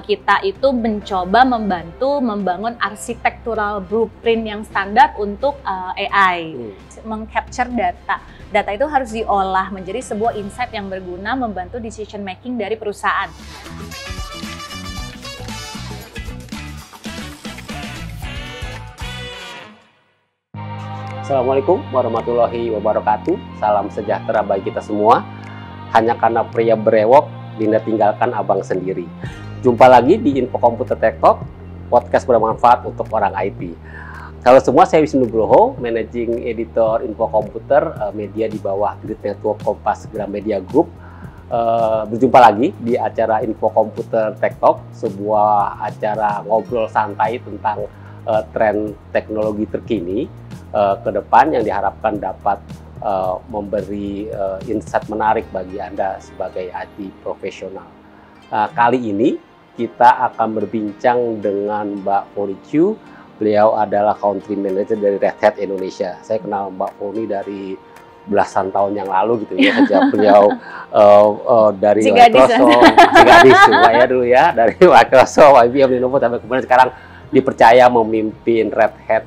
kita itu mencoba membantu membangun arsitektural blueprint yang standar untuk AI. Meng-capture data. Data itu harus diolah menjadi sebuah insight yang berguna membantu decision making dari perusahaan. Assalamualaikum warahmatullahi wabarakatuh. Salam sejahtera bagi kita semua. Hanya karena pria berewok, Dinda tinggalkan abang sendiri. Jumpa lagi di Info Komputer Tech Talk, podcast bermanfaat untuk orang IT. Halo semua, saya Wisnu Nugroho, Managing Editor Info Komputer, media di bawah Grid Network Kompas Gramedia Group. Berjumpa lagi di acara Info Komputer Tech Talk, sebuah acara ngobrol santai tentang tren teknologi terkini ke depan yang diharapkan dapat memberi insight menarik bagi Anda sebagai IT profesional. Kali ini kita akan berbincang dengan Mbak Foni Chiu. Beliau adalah Country Manager dari Red Hat Indonesia. Saya kenal Mbak Foni dari belasan tahun yang lalu gitu ya. Sejak beliau dari Microsoft, gadis ya dulu ya, dari Microsoft, IBM, Lenovo, sampai kemudian sekarang dipercaya memimpin Red Hat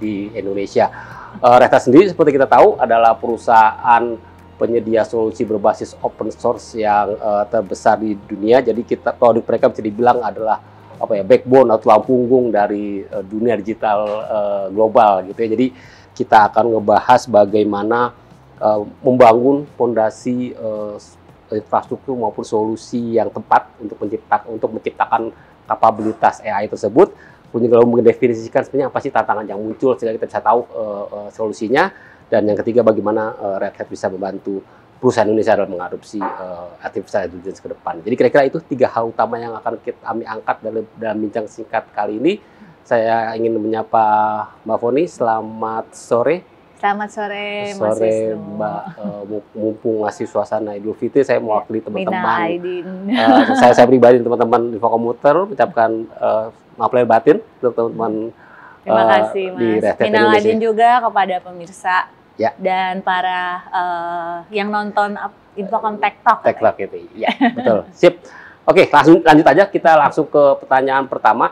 di Indonesia. Red Hat sendiri seperti kita tahu adalah perusahaan penyedia solusi berbasis open source yang terbesar di dunia. Jadi produk mereka bisa dibilang adalah backbone atau tulang punggung dari dunia digital global gitu ya. Jadi kita akan ngebahas bagaimana membangun fondasi infrastruktur maupun solusi yang tepat untuk menciptakan kapabilitas AI tersebut. Kemudian kalau mendefinisikan sebenarnya apa sih tantangan yang muncul sehingga kita bisa tahu solusinya. Dan yang ketiga, bagaimana Red Hat bisa membantu perusahaan Indonesia dalam mengadopsi artificial intelligence ke depan. Jadi kira-kira itu tiga hal utama yang akan kami angkat dalam bincang singkat kali ini. Saya ingin menyapa Mbak Foni. Selamat sore. Selamat sore, Mas Wisnu. Mbak, mumpung ngasih suasana Idul Fitri, saya mewakili teman-teman. Saya pribadi teman-teman Info Komputer mengucapkan maaf lahir batin untuk teman-teman. Terima kasih, Mas. Minal aidin juga kepada pemirsa ya, dan para yang nonton Infocom Tech Talk. Tech Talk itu, ya betul. Sip. Oke, lanjut aja. Kita langsung ke pertanyaan pertama.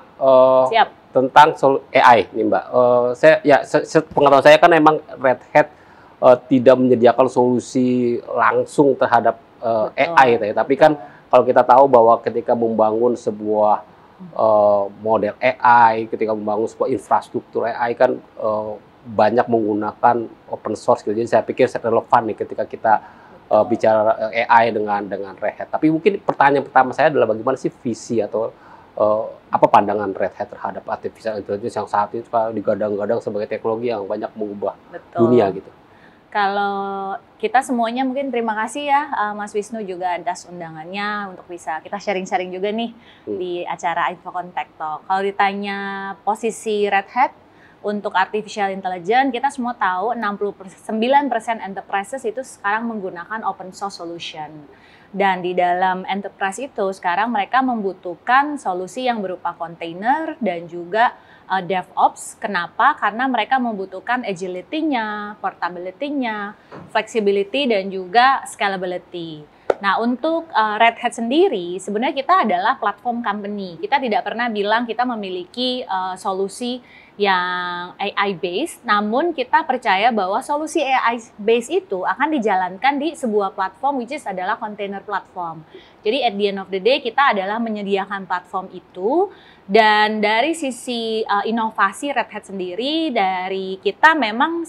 Siap. Tentang AI nih Mbak. Pengetahuan saya kan memang Red Hat tidak menyediakan solusi langsung terhadap AI, tapi kan kalau kita tahu bahwa ketika membangun sebuah model AI, ketika membangun sebuah infrastruktur AI kan banyak menggunakan open source gitu. Jadi saya pikir relevan nih ketika kita bicara AI dengan Red Hat. Tapi mungkin pertanyaan pertama saya adalah bagaimana sih visi atau apa pandangan Red Hat terhadap artificial intelligence yang saat ini digadang-gadang sebagai teknologi yang banyak mengubah dunia gitu. Kalau kita semuanya mungkin terima kasih ya Mas Wisnu juga atas undangannya untuk bisa kita sharing-sharing juga nih di acara Infocom Tech Talk. Kalau ditanya posisi Red Hat untuk artificial intelligence, kita semua tahu 69% enterprises itu sekarang menggunakan open source solution. Dan di dalam enterprise itu sekarang mereka membutuhkan solusi yang berupa container dan juga DevOps. Kenapa? Karena mereka membutuhkan agility-nya, portability-nya, flexibility, dan juga scalability. Nah, untuk Red Hat sendiri, sebenarnya kita adalah platform company. Kita tidak pernah bilang kita memiliki solusi yang AI-based, namun kita percaya bahwa solusi AI-based itu akan dijalankan di sebuah platform which is adalah container platform. Jadi at the end of the day kita adalah menyediakan platform itu, dan dari sisi inovasi Red Hat sendiri dari kita memang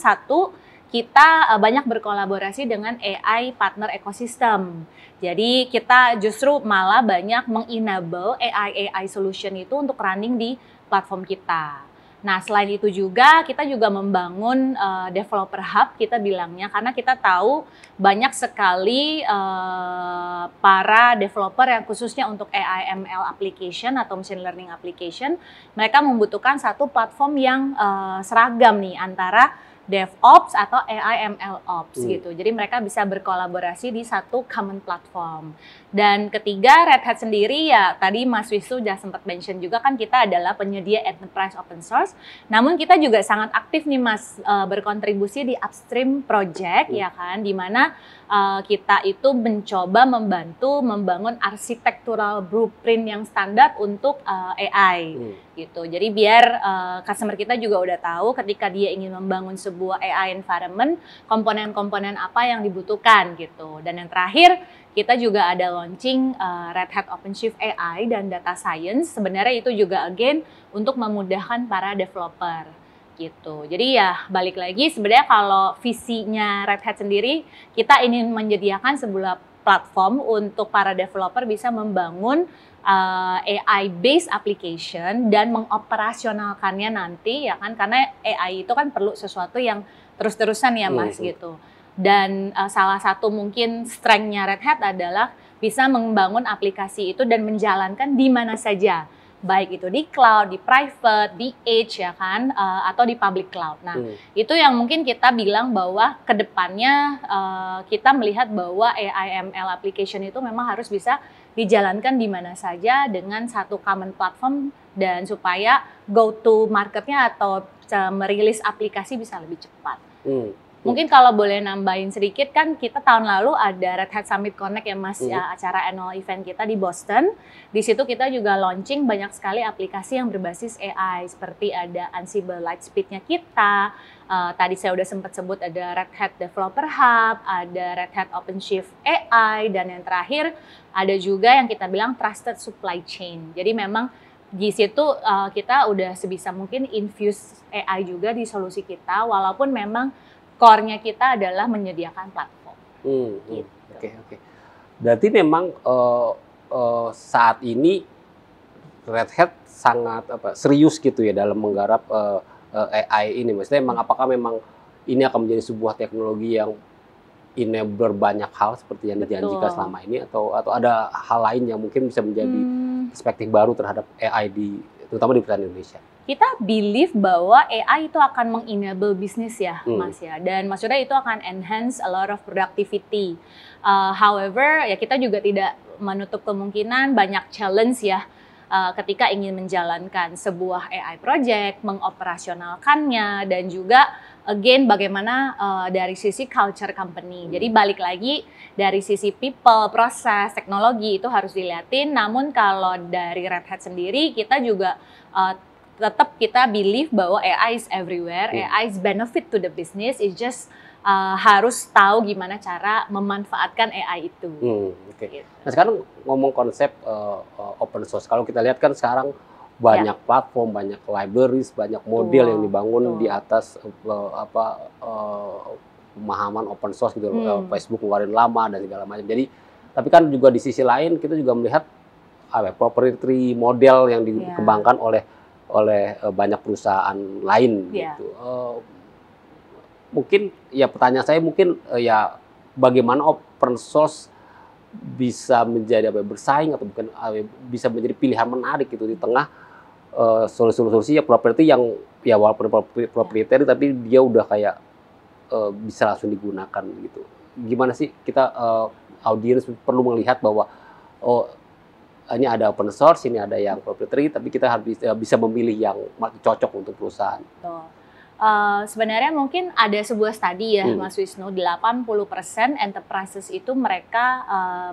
kita banyak berkolaborasi dengan AI partner ecosystem. Jadi kita justru malah banyak mengenable AI solution itu untuk running di platform kita. Nah, selain itu juga kita juga membangun developer hub kita bilangnya, karena kita tahu banyak sekali para developer yang khususnya untuk AI ML application atau machine learning application, mereka membutuhkan satu platform yang seragam nih antara DevOps atau AI ML Ops gitu. Jadi mereka bisa berkolaborasi di satu common platform. Dan ketiga, Red Hat sendiri ya tadi Mas Wisnu sudah sempat mention juga kan kita adalah penyedia enterprise open source. Namun kita juga sangat aktif nih Mas berkontribusi di upstream project ya kan, di mana kita itu mencoba membantu membangun arsitektural blueprint yang standar untuk AI gitu. Jadi biar customer kita juga udah tahu ketika dia ingin membangun sebuah AI environment, komponen-komponen apa yang dibutuhkan gitu. Dan yang terakhir, kita juga ada launching Red Hat OpenShift AI dan Data Science. Sebenarnya itu juga again untuk memudahkan para developer gitu. Jadi ya balik lagi sebenarnya kalau visinya Red Hat sendiri, kita ingin menyediakan sebuah platform untuk para developer bisa membangun AI-based application dan mengoperasionalkannya nanti ya kan, karena AI itu kan perlu sesuatu yang terus-terusan ya Mas gitu. Dan salah satu mungkin strength-nya Red Hat adalah bisa membangun aplikasi itu dan menjalankan di mana saja, baik itu di cloud, di private, di edge ya kan, atau di public cloud. Nah, itu yang mungkin kita bilang bahwa kedepannya kita melihat bahwa AI ML application itu memang harus bisa dijalankan di mana saja dengan satu common platform dan supaya go to marketnya atau merilis aplikasi bisa lebih cepat. Mungkin kalau boleh nambahin sedikit kan kita tahun lalu ada Red Hat Summit Connect ya Mas, ya, acara annual event kita di Boston. Di situ kita juga launching banyak sekali aplikasi yang berbasis AI seperti ada Ansible Lightspeed-nya kita. Tadi saya udah sempat sebut ada Red Hat Developer Hub, ada Red Hat OpenShift AI, dan yang terakhir ada juga yang kita bilang Trusted Supply Chain. Jadi memang di situ kita udah sebisa mungkin infuse AI juga di solusi kita, walaupun memang core-nya kita adalah menyediakan platform. Gitu. Oke. Berarti memang saat ini Red Hat sangat serius gitu ya dalam menggarap AI ini. Maksudnya memang apakah memang ini akan menjadi sebuah teknologi yang enabler banyak hal seperti yang dijanjikan selama ini, atau ada hal lain yang mungkin bisa menjadi perspektif baru terhadap AI terutama di perusahaan Indonesia? Kita believe bahwa AI itu akan meng-enable bisnis ya, Mas ya. Dan maksudnya itu akan enhance a lot of productivity. However, ya kita juga tidak menutup kemungkinan banyak challenge ya ketika ingin menjalankan sebuah AI project, mengoperasionalkannya, dan juga again bagaimana dari sisi culture company. Jadi balik lagi dari sisi people, proses, teknologi itu harus dilihatin. Namun kalau dari Red Hat sendiri kita juga tetap kita believe bahwa AI is everywhere, AI is benefit to the business, is just harus tahu gimana cara memanfaatkan AI itu. Gitu. Nah sekarang ngomong konsep open source, kalau kita lihat kan sekarang banyak platform, banyak libraries, banyak model yang dibangun di atas pemahaman open source gitu. Facebook ngeluarin lama dan segala macam. Jadi tapi kan juga di sisi lain kita juga melihat proprietary model yang dikembangkan oleh banyak perusahaan lain gitu. Mungkin ya pertanyaan saya mungkin ya bagaimana open source bisa menjadi bersaing atau bukan bisa menjadi pilihan menarik gitu di tengah solusi-solusi ya properti yang ya walaupun proprietary tapi dia udah kayak bisa langsung digunakan gitu. Gimana sih kita audiens perlu melihat bahwa ini ada open source, ini ada yang proprietary, tapi kita harus bisa memilih yang cocok untuk perusahaan. Sebenarnya mungkin ada sebuah studi ya Mas Wisnu, 80% enterprises itu mereka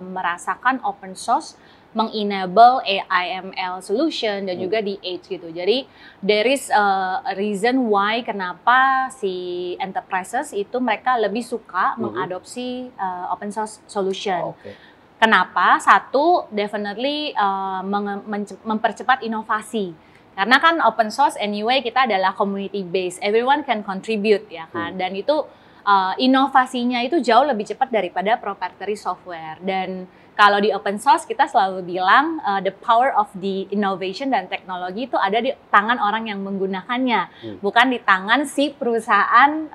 merasakan open source meng-enable AI ML solution dan juga di edge gitu. Jadi there is a reason why kenapa si enterprises itu mereka lebih suka mengadopsi open source solution. Kenapa? Satu, definitely mempercepat inovasi. Karena kan open source anyway kita adalah community based, everyone can contribute ya kan. Dan itu inovasinya itu jauh lebih cepat daripada proprietary software. Dan kalau di open source kita selalu bilang the power of the innovation dan teknologi itu ada di tangan orang yang menggunakannya, bukan di tangan si perusahaan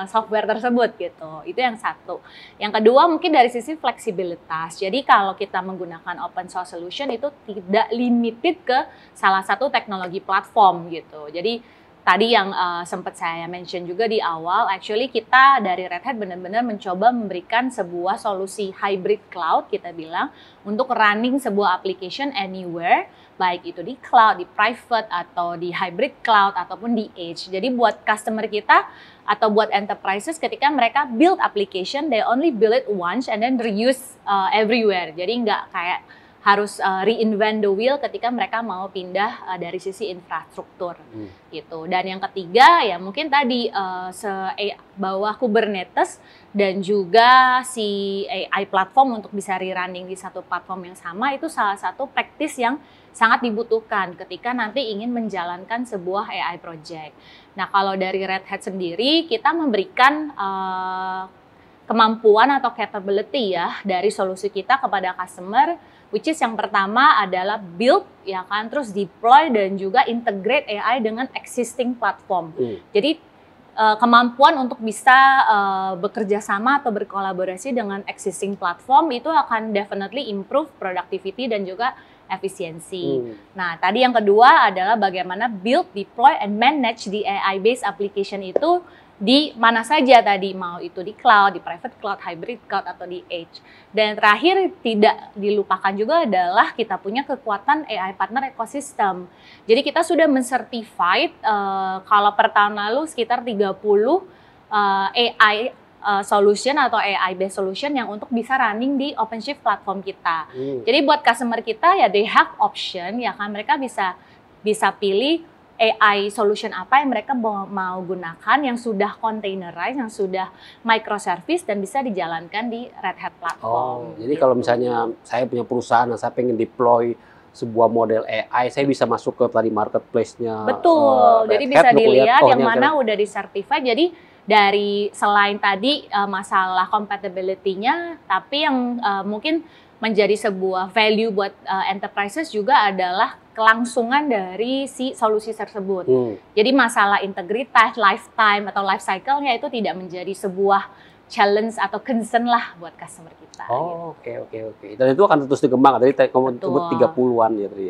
software tersebut gitu. Itu yang satu. Yang kedua mungkin dari sisi fleksibilitas. Jadi kalau kita menggunakan open source solution itu tidak limited ke salah satu teknologi platform gitu. Jadi tadi yang sempat saya mention juga di awal, actually kita dari Red Hat benar-benar mencoba memberikan sebuah solusi hybrid cloud, kita bilang, untuk running sebuah application anywhere, baik itu di cloud, di private, atau di hybrid cloud, ataupun di edge. Jadi buat customer kita, atau buat enterprises ketika mereka build application, they only build it once and then reuse everywhere. Jadi nggak kayak harus reinvent the wheel ketika mereka mau pindah dari sisi infrastruktur gitu. Dan yang ketiga ya mungkin tadi bawah Kubernetes dan juga si AI platform untuk bisa re-running di satu platform yang sama, itu salah satu practice yang sangat dibutuhkan ketika nanti ingin menjalankan sebuah AI project. Nah, kalau dari Red Hat sendiri kita memberikan kemampuan atau capability ya dari solusi kita kepada customer, which is yang pertama adalah build ya kan, terus deploy dan juga integrate AI dengan existing platform. Jadi kemampuan untuk bisa bekerja sama atau berkolaborasi dengan existing platform itu akan definitely improve productivity dan juga efisiensi. Nah, tadi yang kedua adalah bagaimana build, deploy, and manage di AI-based application itu di mana saja tadi, mau itu di cloud, di private cloud, hybrid cloud, atau di edge. Dan terakhir tidak dilupakan juga adalah kita punya kekuatan AI partner ecosystem. Jadi kita sudah mencertified kalau per tahun lalu sekitar 30 AI solution atau AI based solution yang untuk bisa running di OpenShift platform kita. Jadi buat customer kita ya they have option ya kan, mereka bisa pilih AI solution apa yang mereka mau gunakan, yang sudah containerized, yang sudah microservice dan bisa dijalankan di Red Hat platform. Jadi kalau misalnya saya punya perusahaan dan saya pengen deploy sebuah model AI, saya bisa masuk ke tadi marketplace-nya. Betul. Jadi bisa dilihat yang mana udah disertify. Jadi dari selain tadi masalah compatibility-nya, tapi yang mungkin menjadi sebuah value buat enterprises juga adalah kelangsungan dari si solusi tersebut. Jadi masalah integritas, lifetime atau life cycle-nya itu tidak menjadi sebuah challenge atau concern lah buat customer kita. Oke. Dan itu akan terus dikembangkan. Tadi kamu sebut 30-an ya tadi.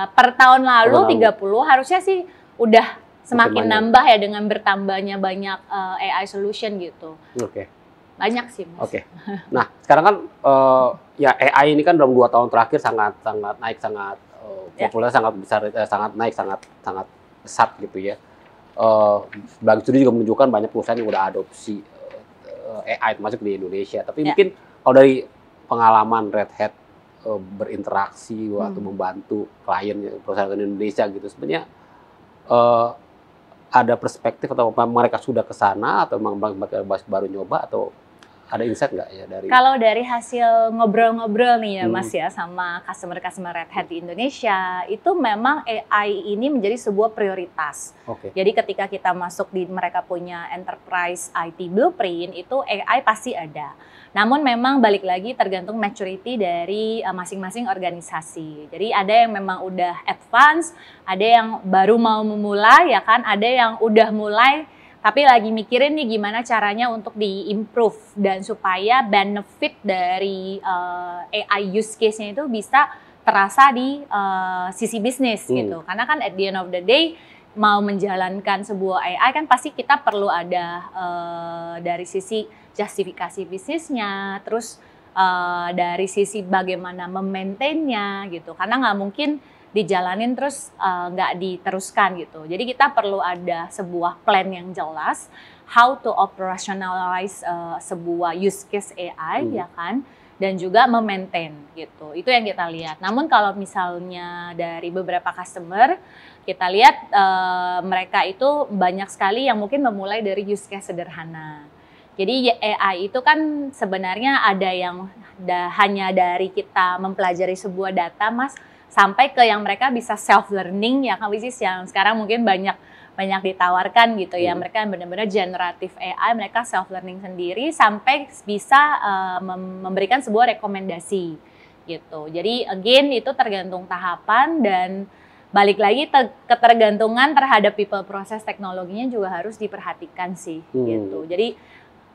Per tahun lalu 30, harusnya sih udah semakin nambah ya dengan bertambahnya banyak AI solution gitu. Banyak sih, Mas. Nah, sekarang kan ya AI ini kan dalam 2 tahun terakhir sangat naik, sangat popularitas sangat besar, sangat naik, sangat pesat gitu ya. Sebagai studi juga menunjukkan banyak perusahaan yang udah adopsi AI termasuk di Indonesia. Tapi mungkin kalau dari pengalaman Red Hat berinteraksi atau membantu klien perusahaan di Indonesia gitu, sebenarnya ada perspektif atau mereka sudah ke sana atau memang baru nyoba, atau ada insight nggak ya dari? Kalau dari hasil ngobrol-ngobrol nih ya Mas ya sama customer Red Hat di Indonesia, itu memang AI ini menjadi sebuah prioritas. Jadi ketika kita masuk di mereka punya enterprise IT blueprint, itu AI pasti ada. Namun memang balik lagi tergantung maturity dari masing-masing organisasi. Jadi ada yang memang udah advance, ada yang baru mau memulai ya kan, ada yang udah mulai tapi lagi mikirin nih gimana caranya untuk di-improve dan supaya benefit dari AI use case-nya itu bisa terasa di sisi bisnis gitu. Karena kan at the end of the day mau menjalankan sebuah AI kan pasti kita perlu ada dari sisi justifikasi bisnisnya, terus dari sisi bagaimana memaintainnya gitu. Karena nggak mungkin dijalanin terus nggak diteruskan gitu. Jadi kita perlu ada sebuah plan yang jelas how to operationalize sebuah use case AI ya kan, dan juga memaintain gitu. Itu yang kita lihat. Namun kalau misalnya dari beberapa customer kita lihat mereka itu banyak sekali yang mungkin memulai dari use case sederhana. Jadi AI itu kan sebenarnya ada yang hanya dari kita mempelajari sebuah data, Mas, sampai ke yang mereka bisa self learning ya kan, which is yang sekarang mungkin banyak ditawarkan gitu ya. Mereka benar-benar generative AI, mereka self learning sendiri sampai bisa memberikan sebuah rekomendasi gitu. Jadi again itu tergantung tahapan dan balik lagi ketergantungan terhadap people process teknologinya juga harus diperhatikan sih gitu. Jadi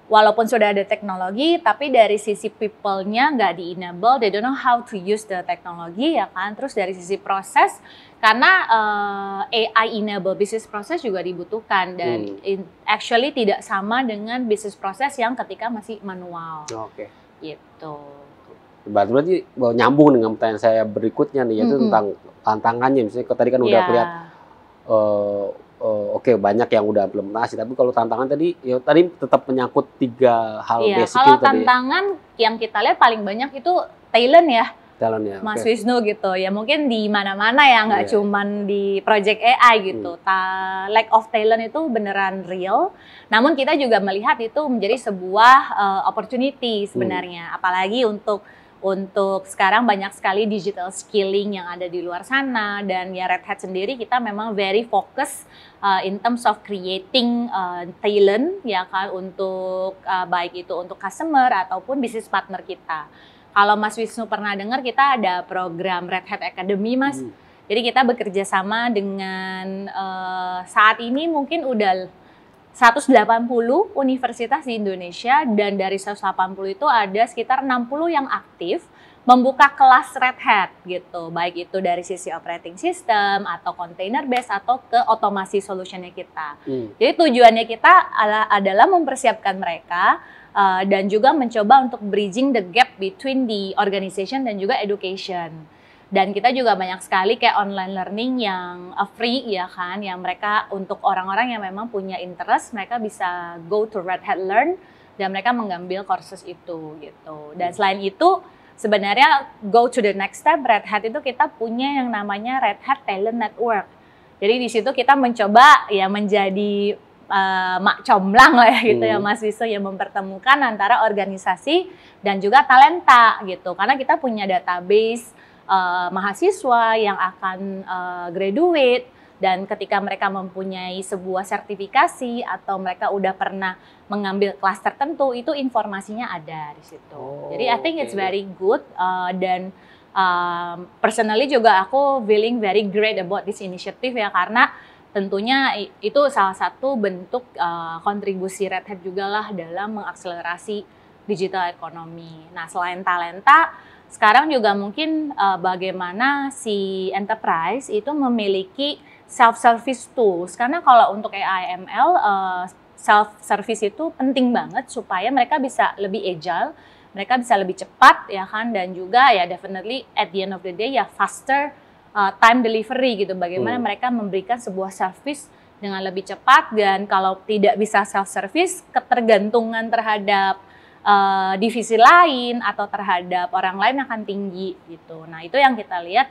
walaupun sudah ada teknologi, tapi dari sisi people-nya nggak di-enable, they don't know how to use the teknologi, ya kan. Terus dari sisi proses, karena AI enable business process juga dibutuhkan, dan actually tidak sama dengan business process yang ketika masih manual. Oke. Gitu. Berarti nyambung dengan pertanyaan saya berikutnya nih, yaitu tentang tantangannya. Misalnya tadi kan udah lihat, oke, banyak yang udah implementasi, tapi kalau tantangan tadi, ya tadi tetap menyangkut 3 hal basic kalau itu tantangan tadi. yang kita lihat paling banyak itu talent ya. Jalannya, Mas Wisnu gitu ya, mungkin di mana-mana ya, nggak cuman di project AI gitu. Lack of talent itu beneran real. Namun kita juga melihat itu menjadi sebuah opportunity sebenarnya, apalagi untuk sekarang banyak sekali digital skilling yang ada di luar sana, dan ya Red Hat sendiri kita memang very focus in terms of creating talent ya kan, untuk baik itu untuk customer ataupun business partner kita. Kalau Mas Wisnu pernah dengar, kita ada program Red Hat Academy, Mas. Jadi kita bekerja sama dengan saat ini mungkin udah 180 universitas di Indonesia, dan dari 180 itu ada sekitar 60 yang aktif membuka kelas Red Hat gitu. Baik itu dari sisi operating system atau container base atau ke otomasi solutionnya kita. Jadi tujuannya kita adalah mempersiapkan mereka dan juga mencoba untuk bridging the gap between the organization dan juga education. Dan kita juga banyak sekali kayak online learning yang free ya kan, yang mereka untuk orang-orang yang memang punya interest, mereka bisa go to Red Hat Learn dan mereka mengambil courses itu gitu. Dan selain itu sebenarnya go to the next step, Red Hat itu kita punya yang namanya Red Hat Talent Network. Jadi di situ kita mencoba ya menjadi mak comblang lah ya gitu ya Mas Wisnu, yang mempertemukan antara organisasi dan juga talenta gitu. Karena kita punya database mahasiswa yang akan graduate, dan ketika mereka mempunyai sebuah sertifikasi atau mereka udah pernah mengambil kelas tertentu, itu informasinya ada di situ. Jadi I think it's very good, dan personally juga aku feeling very great about this initiative ya, karena tentunya itu salah satu bentuk kontribusi Red Hat juga lah dalam mengakselerasi digital ekonomi. Nah, selain talenta, sekarang juga mungkin bagaimana si enterprise itu memiliki self-service tools. Karena kalau untuk AI ML, self-service itu penting banget supaya mereka bisa lebih agile, mereka bisa lebih cepat ya kan, dan juga ya definitely at the end of the day ya faster time delivery gitu. Bagaimana mereka memberikan sebuah service dengan lebih cepat, dan kalau tidak bisa self-service, ketergantungan terhadap divisi lain atau terhadap orang lain akan tinggi gitu. Nah, itu yang kita lihat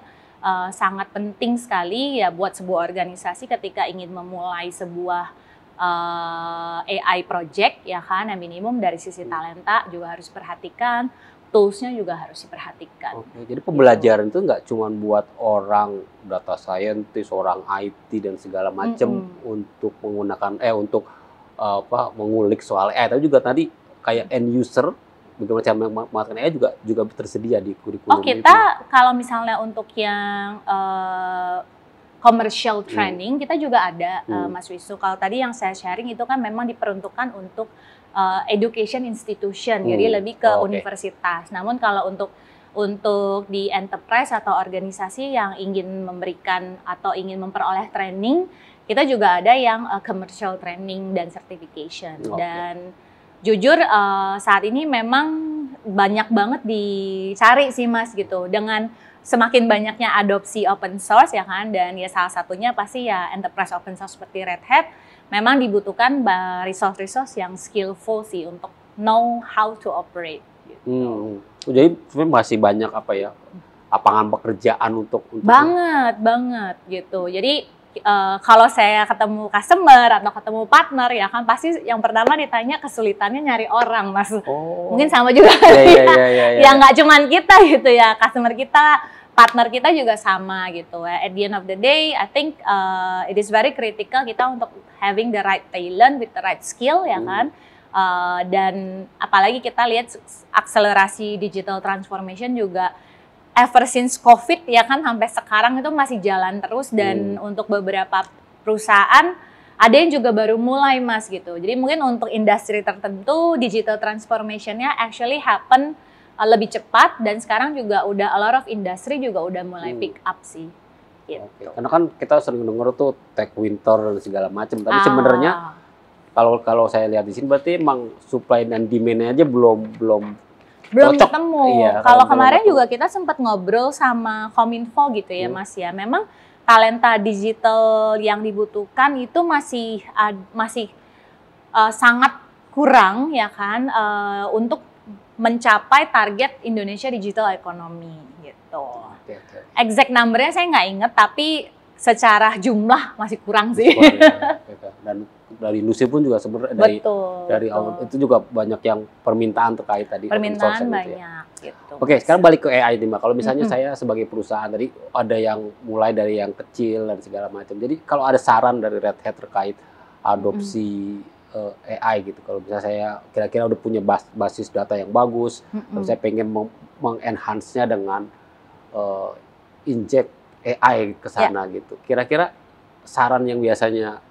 sangat penting sekali ya buat sebuah organisasi ketika ingin memulai sebuah AI project ya kan, yang minimum dari sisi talenta juga harus perhatikan, tools-nya juga harus diperhatikan. Oke, jadi pembelajaran itu nggak cuma buat orang data scientist, orang IT dan segala macam untuk menggunakan untuk mengulik soal AI, tapi juga tadi kayak end user, bagaimana cara memanfaatkan AI juga tersedia di kurikulum. Kita kalau misalnya untuk yang commercial training, kita juga ada Mas Wisnu. Kalau tadi yang saya sharing itu kan memang diperuntukkan untuk education institution, jadi lebih ke universitas. Namun kalau untuk di enterprise atau organisasi yang ingin memberikan atau ingin memperoleh training, kita juga ada yang commercial training dan certification. Dan jujur saat ini memang banyak banget dicari sih Mas gitu, dengan semakin banyaknya adopsi open source ya kan, dan ya salah satunya pasti ya enterprise open source seperti Red Hat, memang dibutuhkan resource-resource yang skillful sih untuk know how to operate gitu. Jadi masih banyak lapangan pekerjaan untuk banget gitu. Jadi kalau saya ketemu customer atau ketemu partner ya kan, pasti yang pertama ditanya kesulitannya nyari orang, Mas. Mungkin sama juga ya nggak cuman kita gitu ya, customer kita, partner kita juga sama gitu. At the end of the day, I think it is very critical kita untuk having the right talent with the right skill ya kan. Dan apalagi kita lihat akselerasi digital transformation juga ever since COVID ya kan, sampai sekarang itu masih jalan terus, dan untuk beberapa perusahaan Ada yang juga baru mulai Mas gitu. Jadi mungkin untuk industri tertentu digital transformation-nya actually happen lebih cepat, dan sekarang juga udah a lot of industry juga udah mulai pick up sih. Gitu. Oke. Karena kan kita sering denger tuh tech winter dan segala macam. Tapi sebenarnya kalau saya lihat di sini berarti emang supply dan demand-nya aja belum cocok. Ketemu. Iya, kalau kemarin juga kita sempat ngobrol sama Kominfo gitu ya Mas ya. Memang talenta digital yang dibutuhkan itu masih sangat kurang ya kan, untuk mencapai target Indonesia Digital Economy gitu. Okay. Exact number-nya saya nggak inget, tapi secara jumlah masih kurang sih. Dan dari industri pun juga sebenarnya dari awal itu juga banyak yang permintaan terkait tadi. Permintaan banyak. Ya. Gitu. Oke, sekarang balik ke AI nih Mbak. Kalau misalnya saya sebagai perusahaan tadi ada yang mulai dari yang kecil dan segala macam. Jadi kalau ada saran dari Red Hat terkait adopsi AI gitu. Kalau misalnya saya kira-kira udah punya basis data yang bagus, kalau saya pengen mengenhance-nya dengan inject AI ke sana gitu. Kira-kira saran yang biasanya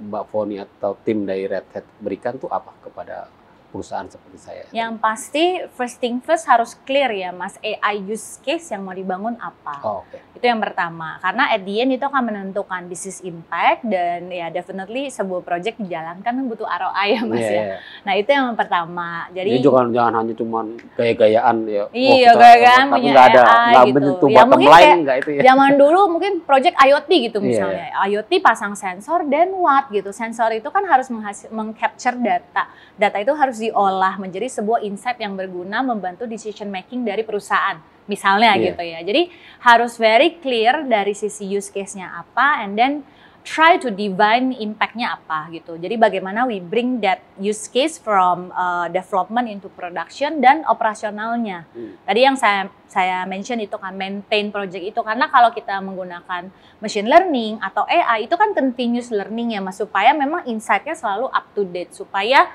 Mbak Foni atau tim dari Red Hat berikan tuh apa kepada perusahaan seperti saya? Yang pasti first thing first harus clear ya Mas, AI use case yang mau dibangun apa. Itu yang pertama, karena at the end itu akan menentukan business impact, dan ya definitely sebuah project dijalankan butuh ROI ya Mas ya. Nah itu yang pertama. Jadi jangan hanya cuman gaya-gayaan ya. Iya, gaya-gayaan punya AI gitu. Ya mungkin kayak itu ya. Zaman dulu mungkin project IoT gitu misalnya. IoT pasang sensor dan what gitu. Sensor itu kan harus meng-capture data. Data itu harus diolah menjadi sebuah insight yang berguna membantu decision making dari perusahaan. Misalnya gitu ya. Jadi harus very clear dari sisi use case-nya apa, and then try to divine impact-nya apa gitu. Jadi bagaimana we bring that use case from development into production dan operasionalnya. Tadi yang saya mention itu kan maintain project itu, karena kalau kita menggunakan machine learning atau AI itu kan continuous learning ya Mas, supaya memang insight-nya selalu up to date, supaya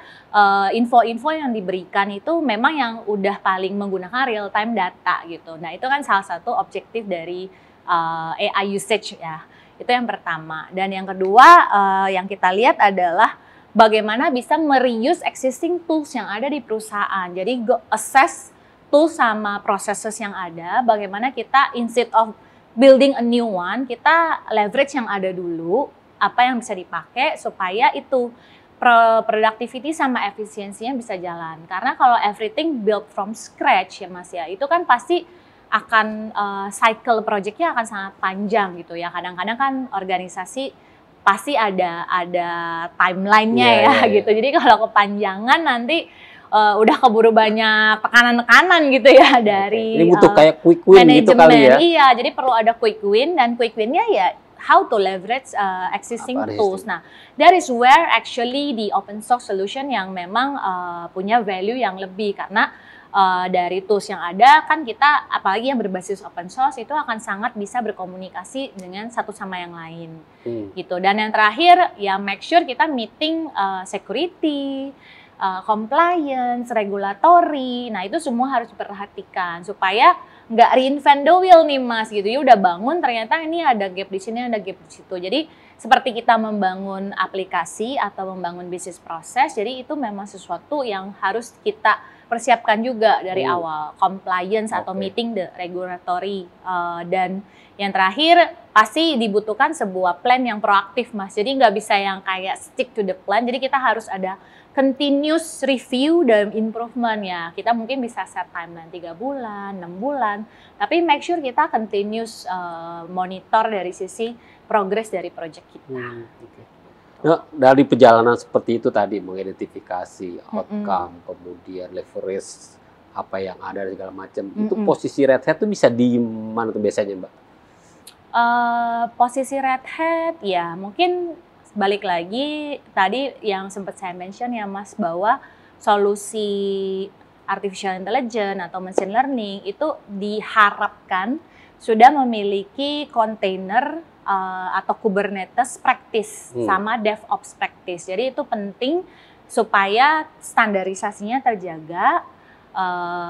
info-info yang diberikan itu memang yang udah paling menggunakan real time data gitu. Nah itu kan salah satu objektif dari AI usage ya. Itu yang pertama. Dan yang kedua yang kita lihat adalah bagaimana bisa mereuse existing tools yang ada di perusahaan. Jadi assess tools sama processes yang ada, bagaimana kita instead of building a new one, kita leverage yang ada dulu, apa yang bisa dipakai supaya itu productivity sama efisiensinya bisa jalan. Karena kalau everything built from scratch ya Mas ya, itu kan pasti akan cycle projectnya akan sangat panjang gitu ya. Kadang-kadang kan organisasi pasti ada timeline-nya gitu. Jadi kalau kepanjangan nanti udah keburu banyak tekanan-tekanan gitu ya dari ini butuh kayak quick win gitu kali ya. Iya, jadi perlu ada quick win, dan quick win-nya ya how to leverage existing tools. Nah, that is where actually the open source solution yang memang punya value yang lebih, karena dari tools yang ada kan kita, apalagi yang berbasis open source, itu akan sangat bisa berkomunikasi dengan satu sama yang lain gitu. Dan yang terakhir ya make sure kita meeting security, compliance, regulatory. Nah itu semua harus diperhatikan supaya nggak reinvent the wheel nih Mas gitu. Ya udah bangun ternyata ini ada gap di sini, ada gap di situ. Jadi seperti kita membangun aplikasi atau membangun bisnis proses, jadi itu memang sesuatu yang harus kita persiapkan juga dari awal, compliance atau meeting the regulatory, dan yang terakhir pasti dibutuhkan sebuah plan yang proaktif Mas. Jadi nggak bisa yang kayak stick to the plan. Jadi kita harus ada continuous review dan improvement ya. Kita mungkin bisa set timeline 3 bulan, 6 bulan, tapi make sure kita continuous monitor dari sisi progress dari project kita. Nah, dari perjalanan seperti itu tadi, mengidentifikasi outcome, kemudian leverage apa yang ada dan segala macam, itu posisi Red Hat itu bisa di mana tuh biasanya Mbak? Posisi Red Hat ya mungkin balik lagi tadi yang sempat saya mention ya Mas, bahwa solusi artificial intelligence atau machine learning itu diharapkan sudah memiliki container atau Kubernetes practice sama DevOps practice. Jadi itu penting supaya standarisasinya terjaga,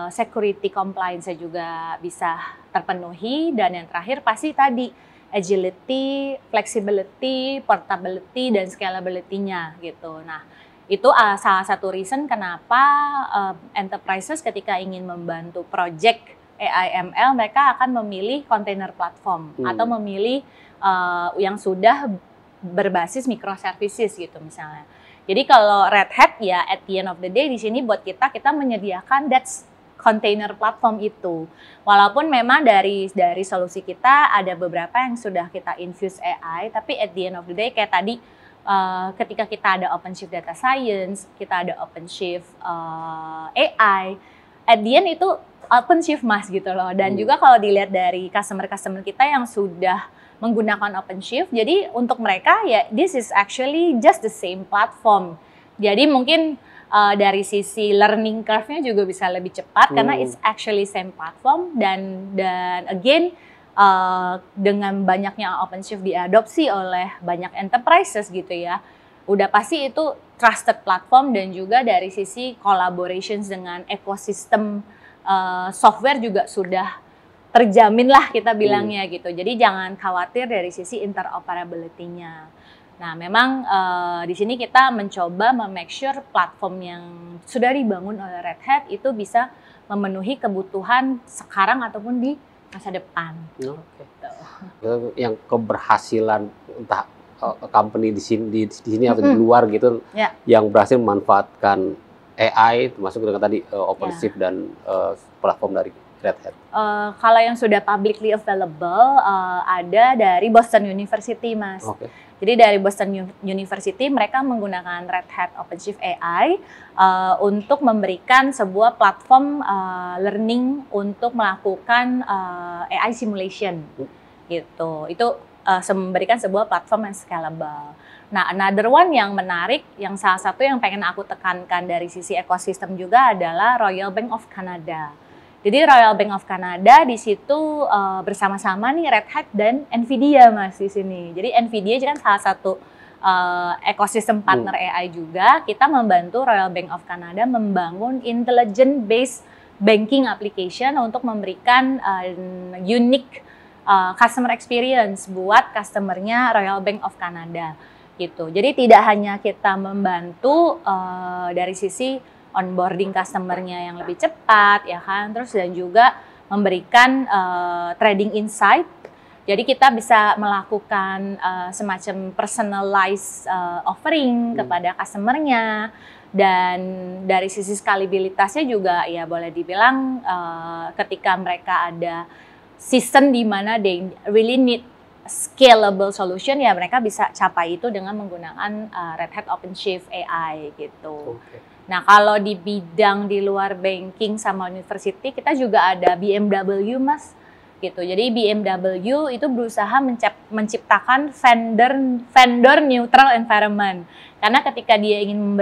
security compliance juga bisa terpenuhi, dan yang terakhir pasti tadi agility, flexibility, portability, dan scalability-nya gitu. Nah, itu salah satu reason kenapa enterprises ketika ingin membantu project AI ML, mereka akan memilih container platform atau memilih yang sudah berbasis microservices gitu misalnya. Jadi kalau Red Hat ya at the end of the day di sini buat kita menyediakan container platform itu. Walaupun memang dari solusi kita ada beberapa yang sudah kita infuse AI, tapi at the end of the day kayak tadi ketika kita ada OpenShift Data Science, kita ada OpenShift AI, at the end itu OpenShift Mas gitu loh. Dan juga kalau dilihat dari customer kita yang sudah menggunakan OpenShift, jadi untuk mereka ya this is actually just the same platform. Jadi mungkin dari sisi learning curve-nya juga bisa lebih cepat karena it's actually same platform dan again dengan banyaknya OpenShift diadopsi oleh banyak enterprises gitu ya, udah pasti itu trusted platform dan juga dari sisi collaborations dengan ekosistem software juga sudah terjamin lah kita bilangnya gitu. Jadi jangan khawatir dari sisi interoperability-nya. Nah, memang di sini kita mencoba make sure platform yang sudah dibangun oleh Red Hat itu bisa memenuhi kebutuhan sekarang ataupun di masa depan. Oke. Yang keberhasilan entah company di sini atau di luar gitu, yang berhasil memanfaatkan AI, termasuk dengan tadi OpenShift dan platform dari Red Hat. Kalau yang sudah publicly available ada dari Boston University, Mas. Okay. Jadi dari Boston University mereka menggunakan Red Hat OpenShift AI untuk memberikan sebuah platform learning untuk melakukan AI simulation, gitu. Itu memberikan sebuah platform yang scalable. Nah, another one yang menarik, yang salah satu yang pengen aku tekankan dari sisi ekosistem juga adalah Royal Bank of Canada. Jadi Royal Bank of Canada di situ bersama-sama nih Red Hat dan Nvidia Mas di sini. Jadi Nvidia kan salah satu ekosistem partner AI juga. Kita membantu Royal Bank of Canada membangun intelligent based banking application untuk memberikan unique customer experience buat customernya Royal Bank of Canada gitu. Jadi tidak hanya kita membantu dari sisi onboarding customernya yang lebih cepat, ya kan, terus dan juga memberikan trading insight. Jadi kita bisa melakukan semacam personalized offering kepada customernya, dan dari sisi scalabilitasnya juga ya boleh dibilang ketika mereka ada season di mana they really need scalable solution, ya mereka bisa capai itu dengan menggunakan Red Hat OpenShift AI gitu. Okay. Nah, kalau di bidang di luar banking sama university, kita juga ada BMW, Mas. Gitu. Jadi BMW itu berusaha menciptakan vendor neutral environment. Karena ketika dia ingin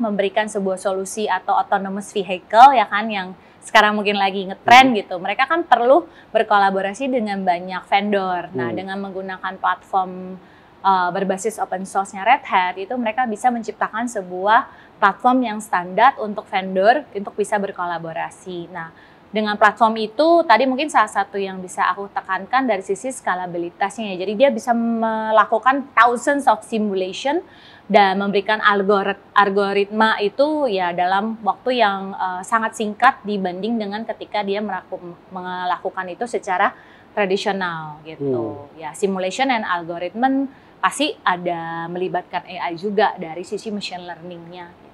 memberikan sebuah solusi atau autonomous vehicle ya kan yang sekarang mungkin lagi ngetrend gitu, mereka kan perlu berkolaborasi dengan banyak vendor. Nah, dengan menggunakan platform berbasis open source-nya Red Hat, itu mereka bisa menciptakan sebuah platform yang standar untuk vendor untuk bisa berkolaborasi. Nah, dengan platform itu tadi mungkin salah satu yang bisa aku tekankan dari sisi scalabilitasnya. Jadi dia bisa melakukan thousands of simulation dan memberikan algoritma itu ya dalam waktu yang sangat singkat dibanding dengan ketika dia melakukan itu secara tradisional gitu. Ya, simulation and algorithm pasti ada melibatkan AI juga dari sisi machine learning-nya. Gitu.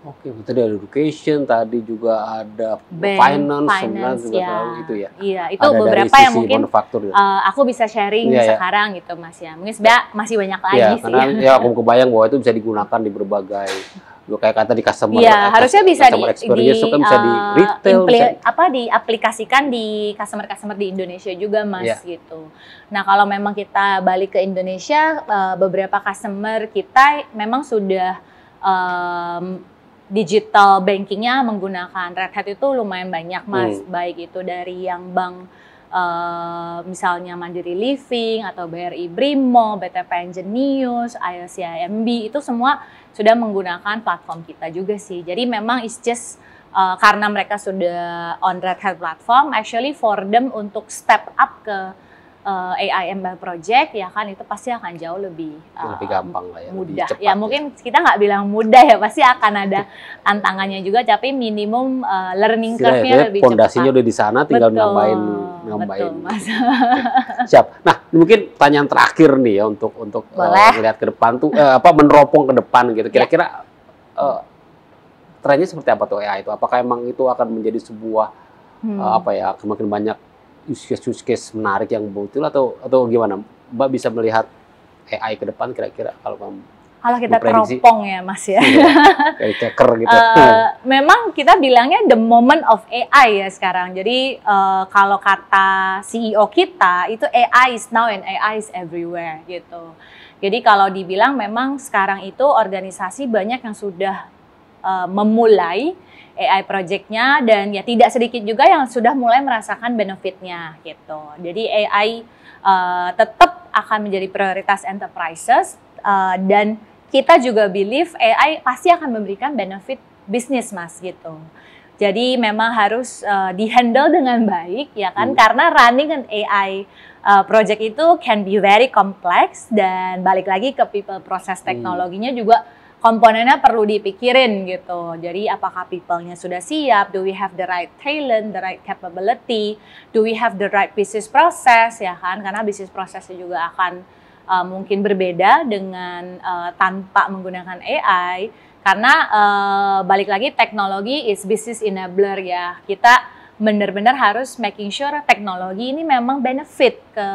Oke, tadi ada education, tadi juga ada finance juga ya. Itu ya. Iya, itu ada beberapa yang mungkin aku bisa sharing sekarang gitu Mas ya. Mungkin sebenarnya masih banyak lagi sih. Karena ya aku kebayang bahwa itu bisa digunakan di berbagai kayak kata di customer. Iya, harusnya bisa di retail, diaplikasikan di customer di Indonesia juga Mas gitu. Nah, kalau memang kita balik ke Indonesia, beberapa customer kita memang sudah digital bankingnya menggunakan Red Hat itu lumayan banyak Mas, baik itu dari yang bank misalnya Mandiri Living atau BRI Brimo, BTPN Jenius, ILCIMB, itu semua sudah menggunakan platform kita juga sih. Jadi memang it's just karena mereka sudah on Red Hat platform, actually for them untuk step up ke AI ML project ya kan, itu pasti akan jauh lebih gampang lah ya, mudah. cepat, ya mungkin kita nggak bilang mudah ya, pasti akan ada tantangannya juga, tapi minimum learning curve-nya lebih cepat. Pondasinya udah di sana, tinggal nambahin. Betul, Mas. Siap. Nah, mungkin pertanyaan terakhir nih ya untuk melihat ke depan tuh meneropong ke depan gitu. Kira-kira trennya seperti apa tuh AI itu? Apakah emang itu akan menjadi sebuah semakin banyak use case menarik yang muncul atau gimana? Mbak bisa melihat AI ke depan kira-kira kalau kita teropong ya Mas ya. Kayak checker gitu. Memang kita bilangnya the moment of AI ya sekarang. Jadi kalau kata CEO kita itu AI is now and AI is everywhere gitu. Jadi kalau dibilang memang sekarang itu organisasi banyak yang sudah memulai AI project-nya, dan ya tidak sedikit juga yang sudah mulai merasakan benefit-nya gitu. Jadi AI tetap akan menjadi prioritas enterprises, dan kita juga believe AI pasti akan memberikan benefit bisnis Mas gitu. Jadi memang harus di-handle dengan baik ya kan, karena running an AI project itu can be very complex, dan balik lagi ke people process teknologinya juga komponennya perlu dipikirin gitu. Jadi apakah people-nya sudah siap? Do we have the right talent, the right capability? Do we have the right business process ya kan? Karena business process-nya juga akan mungkin berbeda dengan tanpa menggunakan AI. Karena balik lagi teknologi is business enabler ya. Kita benar-benar harus making sure teknologi ini memang benefit ke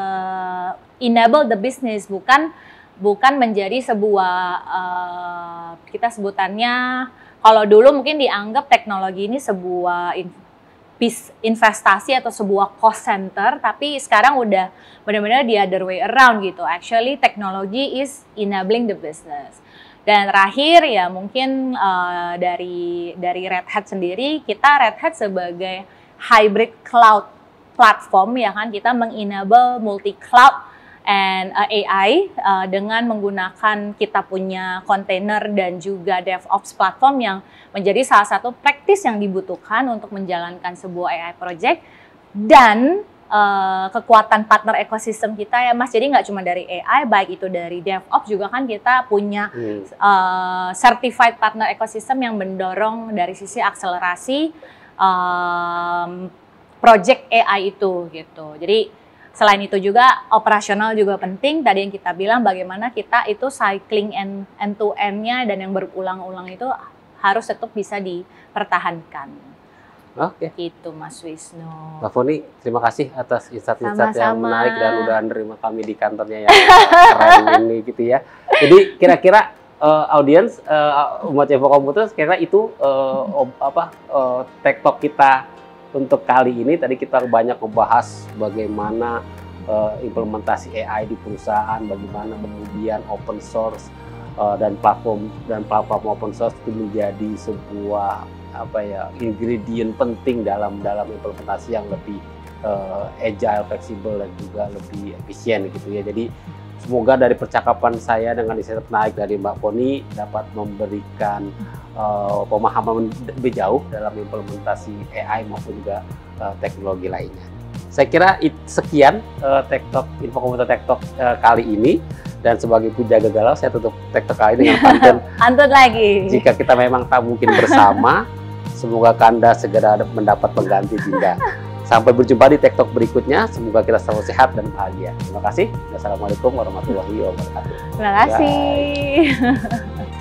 enable the business, bukan menjadi sebuah kita sebutannya, kalau dulu mungkin dianggap teknologi ini sebuah investasi atau sebuah cost center, tapi sekarang udah benar-benar the other way around gitu. Actually technology is enabling the business. Dan terakhir ya mungkin dari Red Hat sendiri, kita Red Hat sebagai hybrid cloud platform ya kan, kita mengenable multi cloud and AI dengan menggunakan kita punya container dan juga DevOps platform yang menjadi salah satu practice yang dibutuhkan untuk menjalankan sebuah AI project, dan kekuatan partner ekosistem kita ya Mas. Jadi nggak cuma dari AI, baik itu dari DevOps juga kan kita punya certified partner ekosistem yang mendorong dari sisi akselerasi project AI itu gitu. Jadi selain itu juga operasional juga penting. Tadi yang kita bilang bagaimana kita itu cycling end-to-end-nya dan yang berulang-ulang itu harus tetap bisa dipertahankan. Oke. Gitu Mas Wisnu. Mbak Foni, terima kasih atas insight-insight yang menarik dan udah menerima kami di kantornya yang keren ini gitu ya. Jadi kira-kira audiens umat Info Komputer kira-kira itu Tech Talk kita untuk kali ini. Tadi kita banyak membahas bagaimana implementasi AI di perusahaan, bagaimana kemudian open source dan platform open source itu menjadi sebuah ingredient penting dalam implementasi yang lebih agile, fleksibel dan juga lebih efisien gitu ya. Jadi semoga dari percakapan saya dengan insight menarik dari Mbak Foni dapat memberikan pemahaman lebih jauh dalam implementasi AI maupun juga teknologi lainnya. Saya kira sekian Tech Talk, Info Komputer Tech Talk kali ini, dan sebagai penjaga galau saya tutup Tech Talk kali ini dengan pantun lagi. Jika kita memang tak mungkin bersama, semoga Anda segera mendapat pengganti Dinda. Sampai berjumpa di Tech Talk berikutnya. Semoga kita selalu sehat dan bahagia. Terima kasih. Wassalamualaikum warahmatullahi wabarakatuh. Terima kasih. Bye.